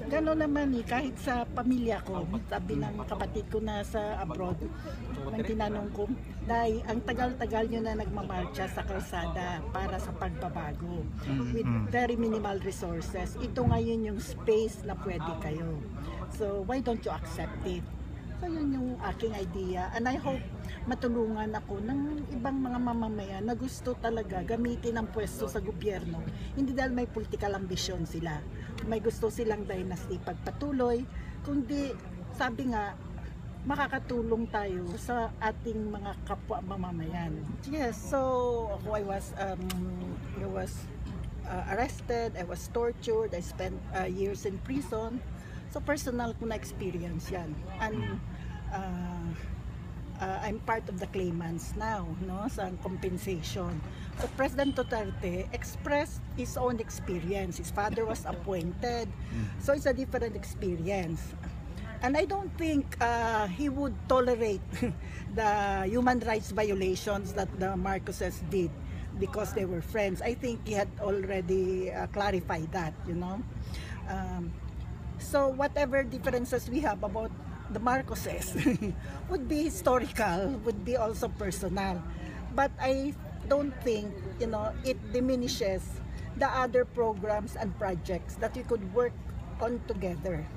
Gano'n naman eh, kahit sa pamilya ko, sabi ng kapatid ko na sa abroad, nang tinanong ko, Day, ang tagal-tagal nyo na nagmamarcha sa kalsada para sa pagbabago with very minimal resources. Ito ngayon yung space na pwede kayo. So why don't you accept it? So yun yung aking idea, and I hope matulungan ako ng ibang mga mamamayan na gusto talaga gamitin ang pwesto sa gobyerno, hindi dahil may political ambition sila, may gusto silang dynasty pagpatuloy, kundi sabi nga makakatulong tayo sa ating mga kapwa mamamayan. Yes, so I was arrested, I was tortured, I spent years in prison. So personal ko na experience yan, and I'm part of the claimants now, no, sa compensation. So President Duterte expressed his own experience. His father was appointed, so it's a different experience. And I don't think he would tolerate the human rights violations that the Marcoses did because they were friends. I think he had already clarified that, you know. So whatever differences we have about the Marcoses would be historical, would be also personal. But I don't think, you know, it diminishes the other programs and projects that we could work on together.